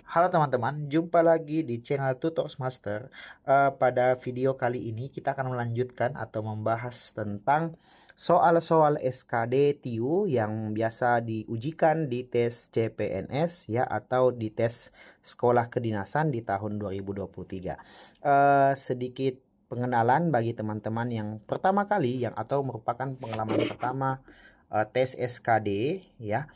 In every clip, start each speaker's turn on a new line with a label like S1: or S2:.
S1: Halo teman-teman, jumpa lagi di channel Tutors Master. Pada video kali ini kita akan melanjutkan atau membahas tentang soal-soal SKD TIU yang biasa diujikan di tes CPNS ya atau di tes Sekolah Kedinasan di tahun 2023. Sedikit pengenalan bagi teman-teman yang pertama kali atau merupakan pengalaman pertama tes SKD ya.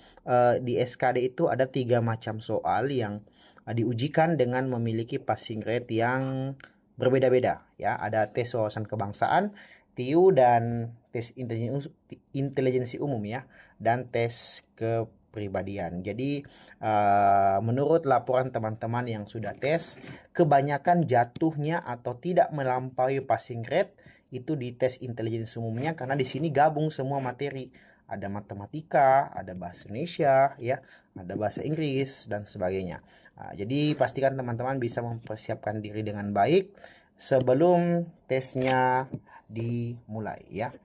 S1: Di SKD itu ada 3 macam soal yang diujikan dengan memiliki passing rate yang berbeda-beda ya. Ada tes wawasan kebangsaan, TIU, dan tes intelijensi umum ya, dan tes kepribadian. Jadi menurut laporan teman-teman yang sudah tes, kebanyakan jatuhnya atau tidak melampaui passing rate itu di tes intelijensi umumnya, karena di sini gabung semua materi. Ada matematika, ada bahasa Indonesia, ya, ada bahasa Inggris dan sebagainya. Jadi pastikan teman-teman bisa mempersiapkan diri dengan baik sebelum tesnya dimulai, ya.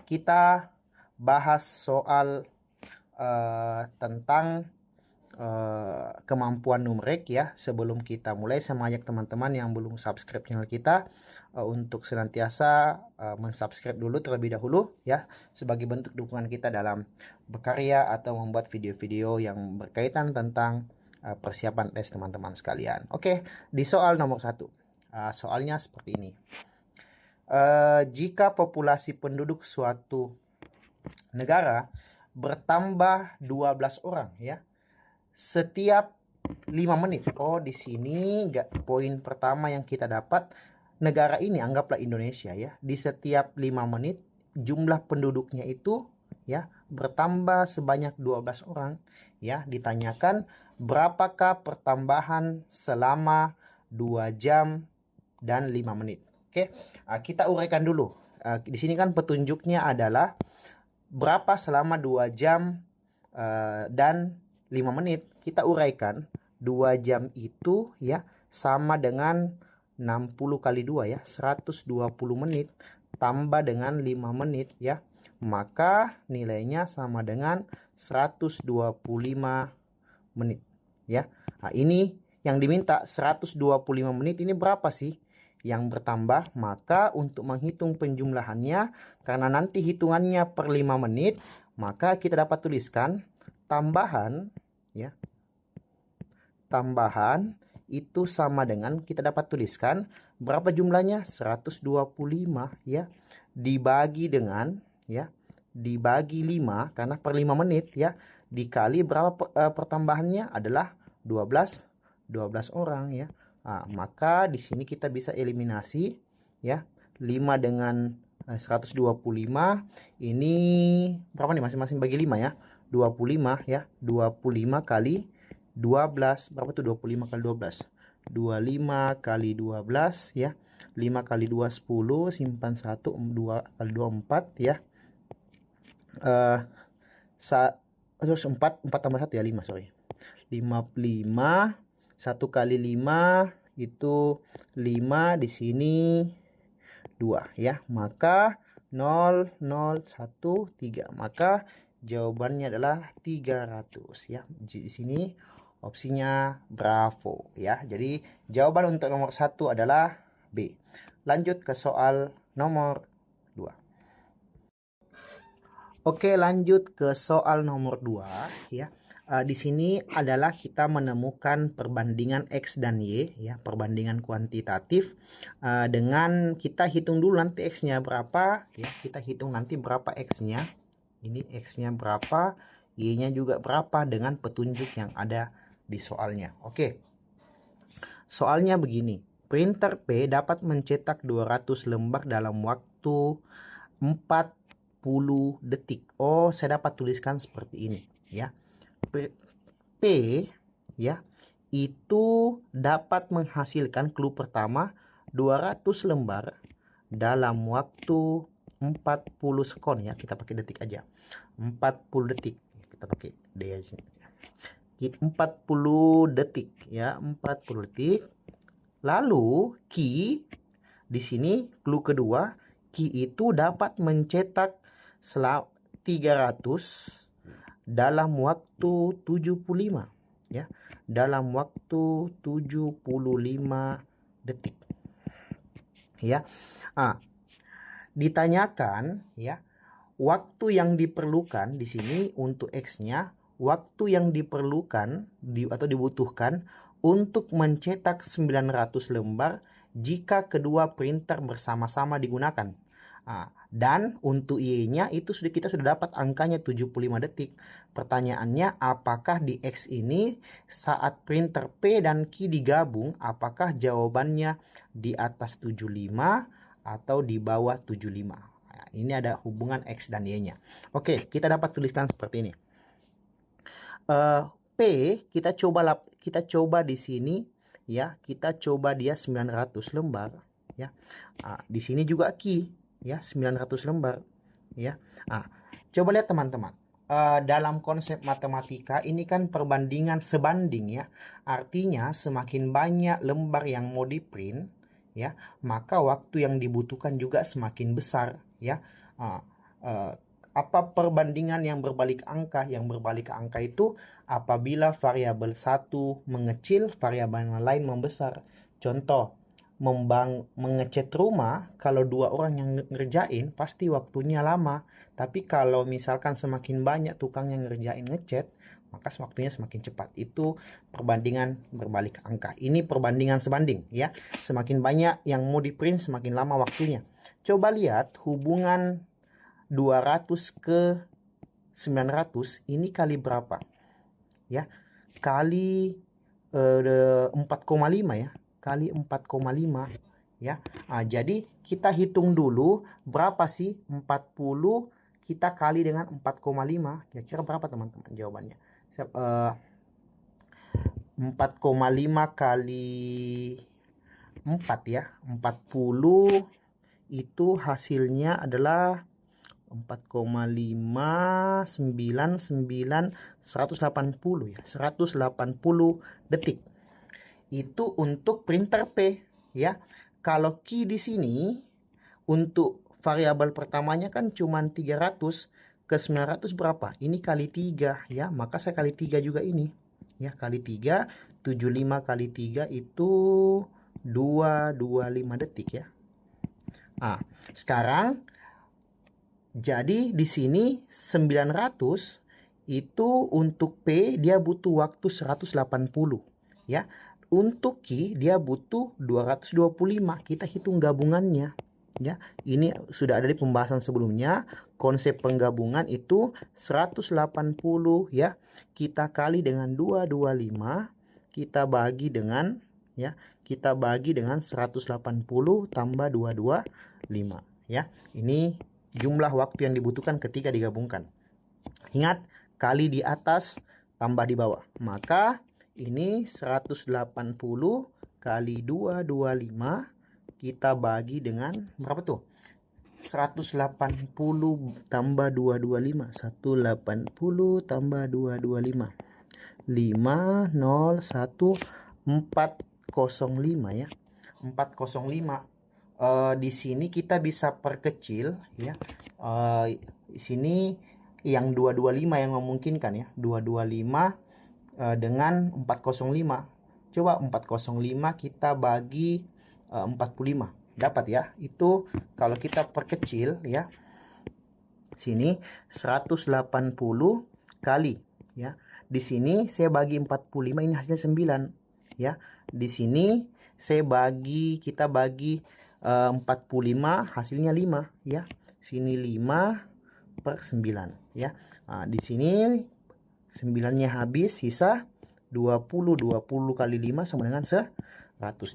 S1: Kita bahas soal tentang kemampuan numerik ya. Sebelum kita mulai, saya mengajak teman-teman yang belum subscribe channel kita untuk senantiasa mensubscribe dulu terlebih dahulu ya, sebagai bentuk dukungan kita dalam berkarya atau membuat video-video yang berkaitan tentang persiapan tes teman-teman sekalian. Oke, di soal nomor 1, soalnya seperti ini. Jika populasi penduduk suatu negara bertambah 12 orang ya, setiap 5 menit. Oh, di sini poin pertama yang kita dapat, negara ini anggaplah Indonesia ya. Di setiap 5 menit jumlah penduduknya itu ya bertambah sebanyak 12 orang ya. Ditanyakan berapakah pertambahan selama 2 jam dan 5 menit. Oke, kita uraikan dulu. Di sini kan petunjuknya adalah berapa selama 2 jam dan 5 menit. Kita uraikan 2 jam itu ya sama dengan 60 kali 2 ya, 120 menit tambah dengan 5 menit ya. Maka nilainya sama dengan 125 menit ya. Nah, ini yang diminta 125 menit, ini berapa sih yang bertambah? Maka untuk menghitung penjumlahannya, karena nanti hitungannya per 5 menit, maka kita dapat tuliskan tambahan ya. Tambahan itu sama dengan, kita dapat tuliskan berapa jumlahnya, 125 ya, dibagi dengan ya, dibagi 5 karena per 5 menit ya, dikali berapa pertambahannya adalah 12 orang ya. Maka di sini kita bisa eliminasi ya, 5 dengan 125 ini berapa nih, masing-masing bagi 5 ya, 25 ya. 25 kali 12 berapa tuh, 25 kali 12, 25 kali 12 ya, 5 kali 2 10, simpan 1, 2 kali 2 4 ya. Terus 4 tambah 1 ya 5, sorry, 55. 1 kali 5 itu 5, di sini 2 ya. Maka 0,013. Maka jawabannya adalah 300 ya. Di sini opsinya bravo ya. Jadi jawaban untuk nomor 1 adalah B. Lanjut ke soal nomor 2. Oke, lanjut ke soal nomor 2 ya. Di sini adalah kita menemukan perbandingan X dan Y ya, perbandingan kuantitatif, dengan kita hitung dulu nanti X-nya berapa ya. Kita hitung nanti berapa X-nya. Ini X-nya berapa, Y-nya juga berapa dengan petunjuk yang ada di soalnya. Oke. Soalnya begini. Printer P dapat mencetak 200 lembar dalam waktu 40 detik. Oh, saya dapat tuliskan seperti ini ya. P ya, itu dapat menghasilkan clue pertama 200 lembar dalam waktu 40 sekon ya. Kita pakai detik aja. 40 detik. Kita pakai D di sini. 40 detik ya, 40 detik. Lalu Q di sini clue kedua, Q itu dapat mencetak 300 dalam waktu 75. ya, dalam waktu 75 detik. Ya. Ditanyakan ya, waktu yang diperlukan di sini untuk X-nya, waktu yang diperlukan atau dibutuhkan untuk mencetak 900 lembar jika kedua printer bersama-sama digunakan. Dan untuk Y-nya itu kita sudah dapat angkanya 75 detik. Pertanyaannya, apakah di X ini saat printer P dan Q digabung, apakah jawabannya di atas 75 atau di bawah 75? Nah, ini ada hubungan X dan Y-nya. Oke, kita dapat tuliskan seperti ini. P kita coba di sini ya, kita coba dia 900 lembar ya. Di sini juga Q ya, 900 lembar ya. Coba lihat teman-teman. Dalam konsep matematika ini kan perbandingan sebanding ya. Artinya semakin banyak lembar yang mau di print ya, maka waktu yang dibutuhkan juga semakin besar ya. Apa perbandingan yang berbalik angka? Yang berbalik angka itu apabila variabel satu mengecil, variabel lain membesar. Contoh, mengecat rumah, kalau 2 orang yang ngerjain pasti waktunya lama. Tapi kalau misalkan semakin banyak tukang yang ngerjain ngecat, maka waktunya semakin cepat. Itu perbandingan berbalik angka. Ini perbandingan sebanding ya. Semakin banyak yang mau di print, semakin lama waktunya. Coba lihat hubungan 200 ke 900 ini kali berapa? Ya, kali 4,5 ya. Kali 4,5 ya. Jadi kita hitung dulu berapa sih 40 kita kali dengan 4,5. Kira-kira berapa teman-teman jawabannya? 4,5 kali 4 ya. 40 itu hasilnya adalah 4,599 180 ya. 180 detik. Itu untuk printer P ya. Kalau Q di sini untuk variabel pertamanya kan cuma 300 ke 900 berapa? Ini kali 3 ya. Maka saya kali 3 juga ini. Ya, kali 3, 75 kali 3 itu 225 detik ya. Sekarang jadi di sini 900 itu untuk P dia butuh waktu 180 ya. Untuk Q dia butuh 225. Kita hitung gabungannya ya. Ini sudah ada di pembahasan sebelumnya. Konsep penggabungan itu 180 ya. Kita kali dengan 225, kita bagi dengan ya, kita bagi dengan 180 tambah 225 ya. Ini jumlah waktu yang dibutuhkan ketika digabungkan. Ingat, kali di atas tambah di bawah. Maka ini 180 kali 225 kita bagi dengan berapa tuh? 180 tambah 225. 180 tambah 225. 501 405 ya. 405. Di sini kita bisa perkecil ya. Di sini yang 225 yang memungkinkan ya. 225 dengan 405. Coba 405 kita bagi 45. Dapat ya. Itu kalau kita perkecil ya. Sini 180 kali ya. Di sini saya bagi 45, ini hasilnya 9 ya. Di sini kita bagi 45 hasilnya 5 ya. Sini 5 per 9 ya. Di sini 9-nya habis, sisa 20. 20 kali 5 sama dengan 100.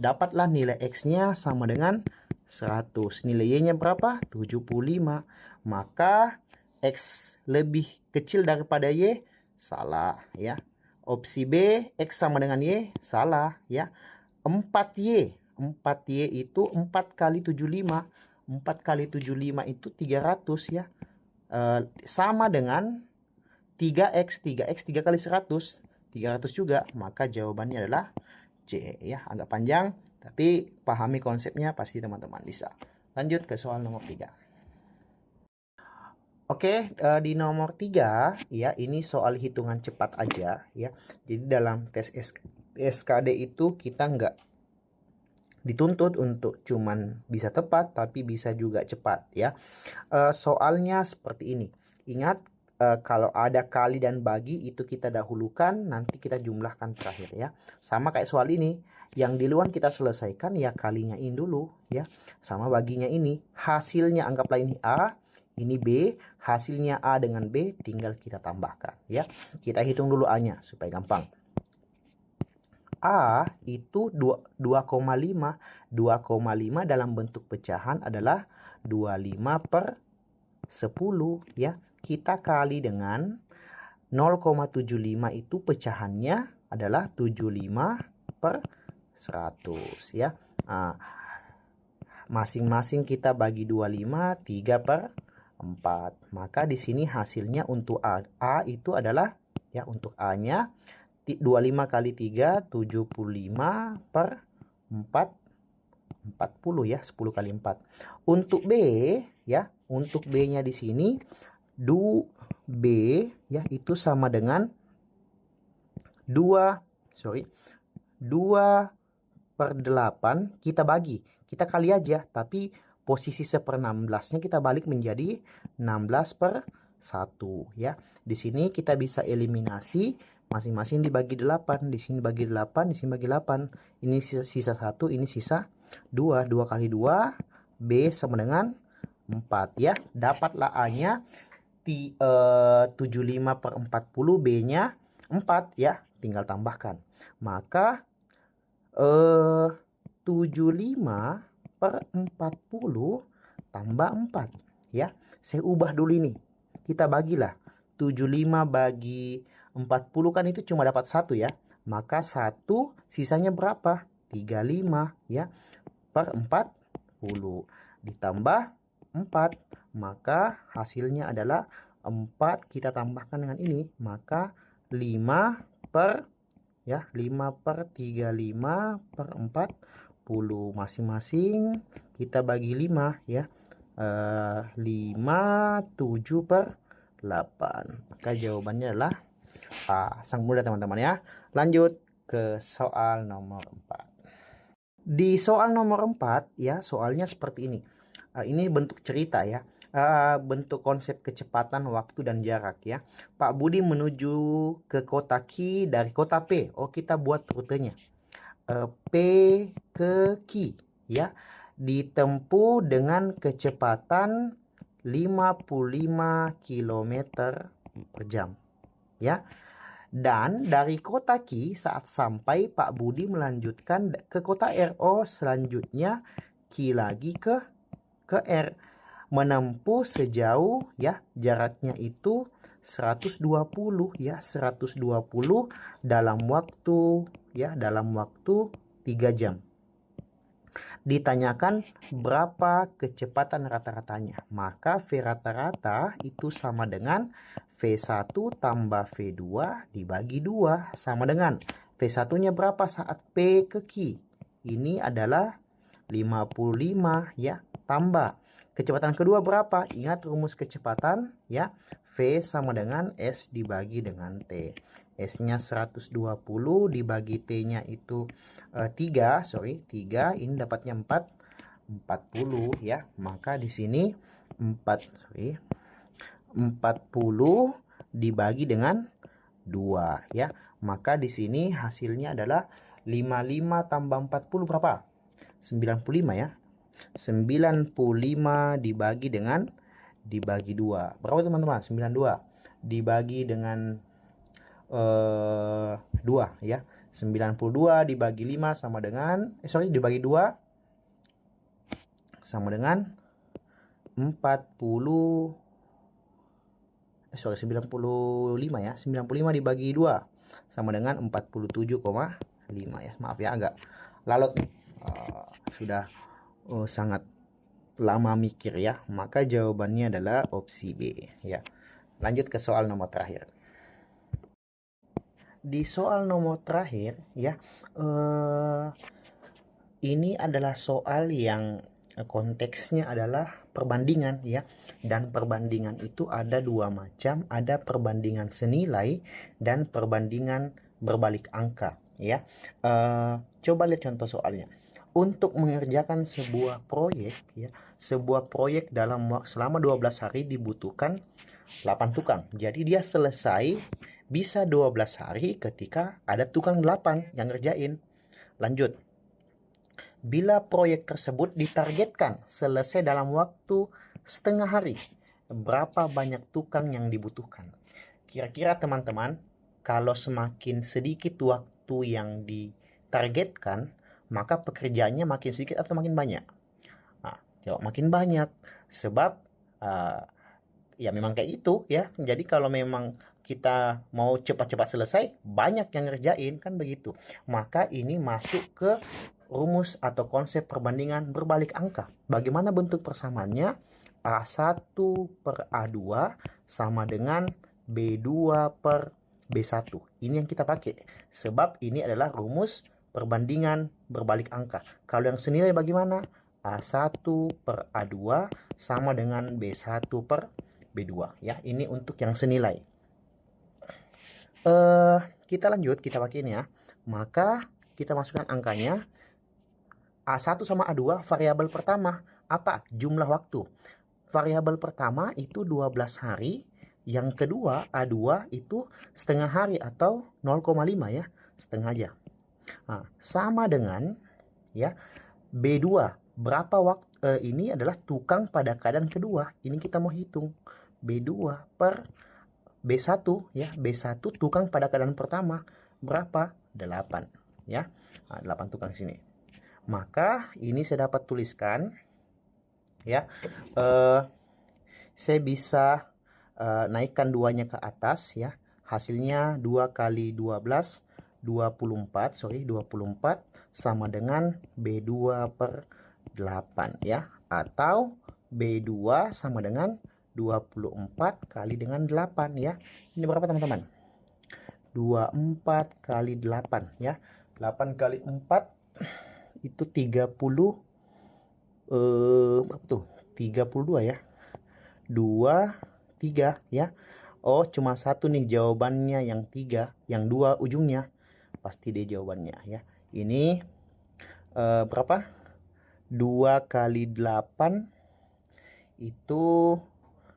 S1: Dapatlah nilai X-nya sama dengan 100. Nilai Y-nya berapa? 75. Maka X lebih kecil daripada Y, salah ya. Opsi B, X sama dengan Y, salah ya. 4Y. 4Y itu 4 kali 75. 4 kali 75 itu 300 ya. Sama dengan 3X. 3X 3 kali 100. 300 juga. Maka jawabannya adalah C ya. Agak panjang, tapi pahami konsepnya pasti teman-teman bisa. Lanjut ke soal nomor 3. Oke, di nomor 3 ya, ini soal hitungan cepat aja ya. Jadi dalam tes SKD itu kita nggak dituntut untuk cuman bisa tepat, tapi bisa juga cepat ya. Soalnya seperti ini. Ingat, kalau ada kali dan bagi itu kita dahulukan, nanti kita jumlahkan terakhir ya. Sama kayak soal ini. Yang di luar kita selesaikan ya kalinya ini dulu ya. Sama baginya ini. Hasilnya anggaplah ini A, ini B. Hasilnya A dengan B tinggal kita tambahkan ya. Kita hitung dulu A-nya supaya gampang. A itu 2,5. 2,5 dalam bentuk pecahan adalah 25 per 10 ya. Kita kali dengan 0,75 itu pecahannya adalah 75 per 100 ya. Nah, masing-masing kita bagi 25, 3 per 4. Maka di sini hasilnya untuk A itu adalah ya, untuk A-nya 25 kali 3 75 per 4 40 ya, 10 kali 4. Untuk B ya, untuk B-nya di sini B ya itu sama dengan 2 per 8 kita bagi. Kita kali aja, tapi posisi 1/16-nya kita balik menjadi 16 per 1 ya. Di sini kita bisa eliminasi masing-masing dibagi 8. Di sini bagi 8, di sini bagi 8. Ini sisa 1, ini sisa 2. 2 kali 2 B sama dengan 4 ya. Dapatlah A-nya 75 per 40, B-nya 4 ya. Tinggal tambahkan. Maka 75 per 40 tambah 4 ya. Saya ubah dulu ini. Kita bagilah. 75 bagi 40 kan itu cuma dapat 1 ya. Maka 1 sisanya berapa? 35 ya. Per 40 ditambah 4. Maka hasilnya adalah 4 kita tambahkan dengan ini. Maka 5 per ya, 5 per 35 per 40 masing-masing kita bagi 5 ya. 5 7 per 8. Maka jawabannya adalah A. Sang mudah teman-teman ya. Lanjut ke soal nomor 4. Di soal nomor 4 ya, soalnya seperti ini. Ini bentuk cerita ya. Bentuk konsep kecepatan, waktu, dan jarak ya. Pak Budi menuju ke kota Q dari kota P. Oh, kita buat rutenya. P ke Q ya. Ditempuh dengan kecepatan 55 km per jam ya. Dan dari kota Q saat sampai Pak Budi melanjutkan ke kota R. Oh, selanjutnya Q lagi ke R. Menempuh sejauh ya, jaraknya itu 120 ya, 120 dalam waktu 3 jam. Ditanyakan berapa kecepatan rata-ratanya. Maka V rata-rata itu sama dengan V1 tambah V2 dibagi 2. Sama dengan V1-nya berapa saat P ke Q. Ini adalah 55 ya. Tambah kecepatan kedua berapa? Ingat rumus kecepatan ya. V sama dengan S dibagi dengan T. S-nya 120 dibagi T-nya itu 3. Ini dapatnya 40 ya. Maka di sini 40 dibagi dengan 2 ya. Maka di sini hasilnya adalah 55 tambah 40 berapa? 95 ya. 95 dibagi 2. Berapa teman-teman? 92 dibagi dengan 2 ya. 92 dibagi 5 sama dengan dibagi 2 sama dengan 95 ya. 95 dibagi 2 sama dengan 47,5 ya. Maaf ya, agak lalot nih. Sudah sangat lama mikir ya. Maka jawabannya adalah opsi B ya. Lanjut ke soal nomor terakhir. Di soal nomor terakhir ya, ini adalah soal yang konteksnya adalah perbandingan ya. Dan perbandingan itu ada dua macam, ada perbandingan senilai dan perbandingan berbalik angka ya. Coba lihat contoh soalnya. Untuk mengerjakan sebuah proyek ya, sebuah proyek selama 12 hari dibutuhkan 8 tukang. Jadi dia selesai bisa 12 hari ketika ada tukang 8 yang ngerjain. Lanjut. Bila proyek tersebut ditargetkan selesai dalam waktu setengah hari, berapa banyak tukang yang dibutuhkan? Kira-kira teman-teman, kalau semakin sedikit waktu yang ditargetkan, maka pekerjaannya makin sedikit atau makin banyak? Nah, jawab makin banyak. Sebab ya memang kayak gitu ya. Jadi kalau memang kita mau cepat-cepat selesai, banyak yang ngerjain kan begitu. Maka ini masuk ke rumus atau konsep perbandingan berbalik angka. Bagaimana bentuk persamaannya? A1 per A2 sama dengan B2 per B1. Ini yang kita pakai. Sebab ini adalah rumus perbandingan berbalik angka. Kalau yang senilai bagaimana? A1 per A2 sama dengan B1 per B2 ya. Ini untuk yang senilai. Kita lanjut, kita pakai ini ya. Maka kita masukkan angkanya. A1 sama A2 variabel pertama apa? Jumlah waktu. Variabel pertama itu 12 hari, yang kedua A2 itu setengah hari atau 0,5 ya, setengah aja. Nah, sama dengan ya B2. Berapa waktu ini adalah tukang pada keadaan kedua. Ini kita mau hitung. B2 per B1 ya. B1 tukang pada keadaan pertama. Berapa? 8 ya. Nah, 8 tukang sini. Maka ini saya dapat tuliskan ya. Saya bisa naikkan duanya ke atas ya. Hasilnya 2 kali 12 24 sama dengan B2 per 8 ya. Atau B2 sama dengan 24 kali dengan 8 ya. Ini berapa teman-teman? 24 kali 8 ya. 8 kali 4 itu 30 berapa tuh? 32 ya. 2 3 ya. Oh, cuma satu nih jawabannya yang 3, yang 2 ujungnya. Pasti deh jawabannya ya. Ini berapa? 2 kali 8 itu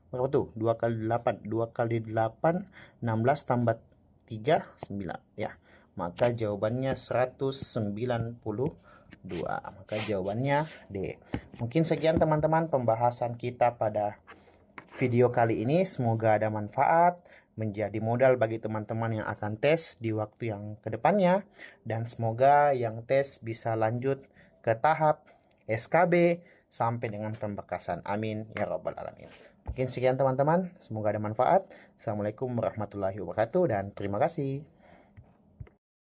S1: berapa tuh? 2 kali 8. 2 kali 8 16 tambah 3 9 ya. Maka jawabannya 192. Maka jawabannya D. Mungkin sekian teman-teman pembahasan kita pada video kali ini. Semoga ada manfaat, menjadi modal bagi teman-teman yang akan tes di waktu yang kedepannya. Dan semoga yang tes bisa lanjut ke tahap SKB sampai dengan pemberkasan. Amin ya rabbal alamin. Mungkin sekian teman-teman. Semoga ada manfaat. Assalamualaikum warahmatullahi wabarakatuh dan terima kasih.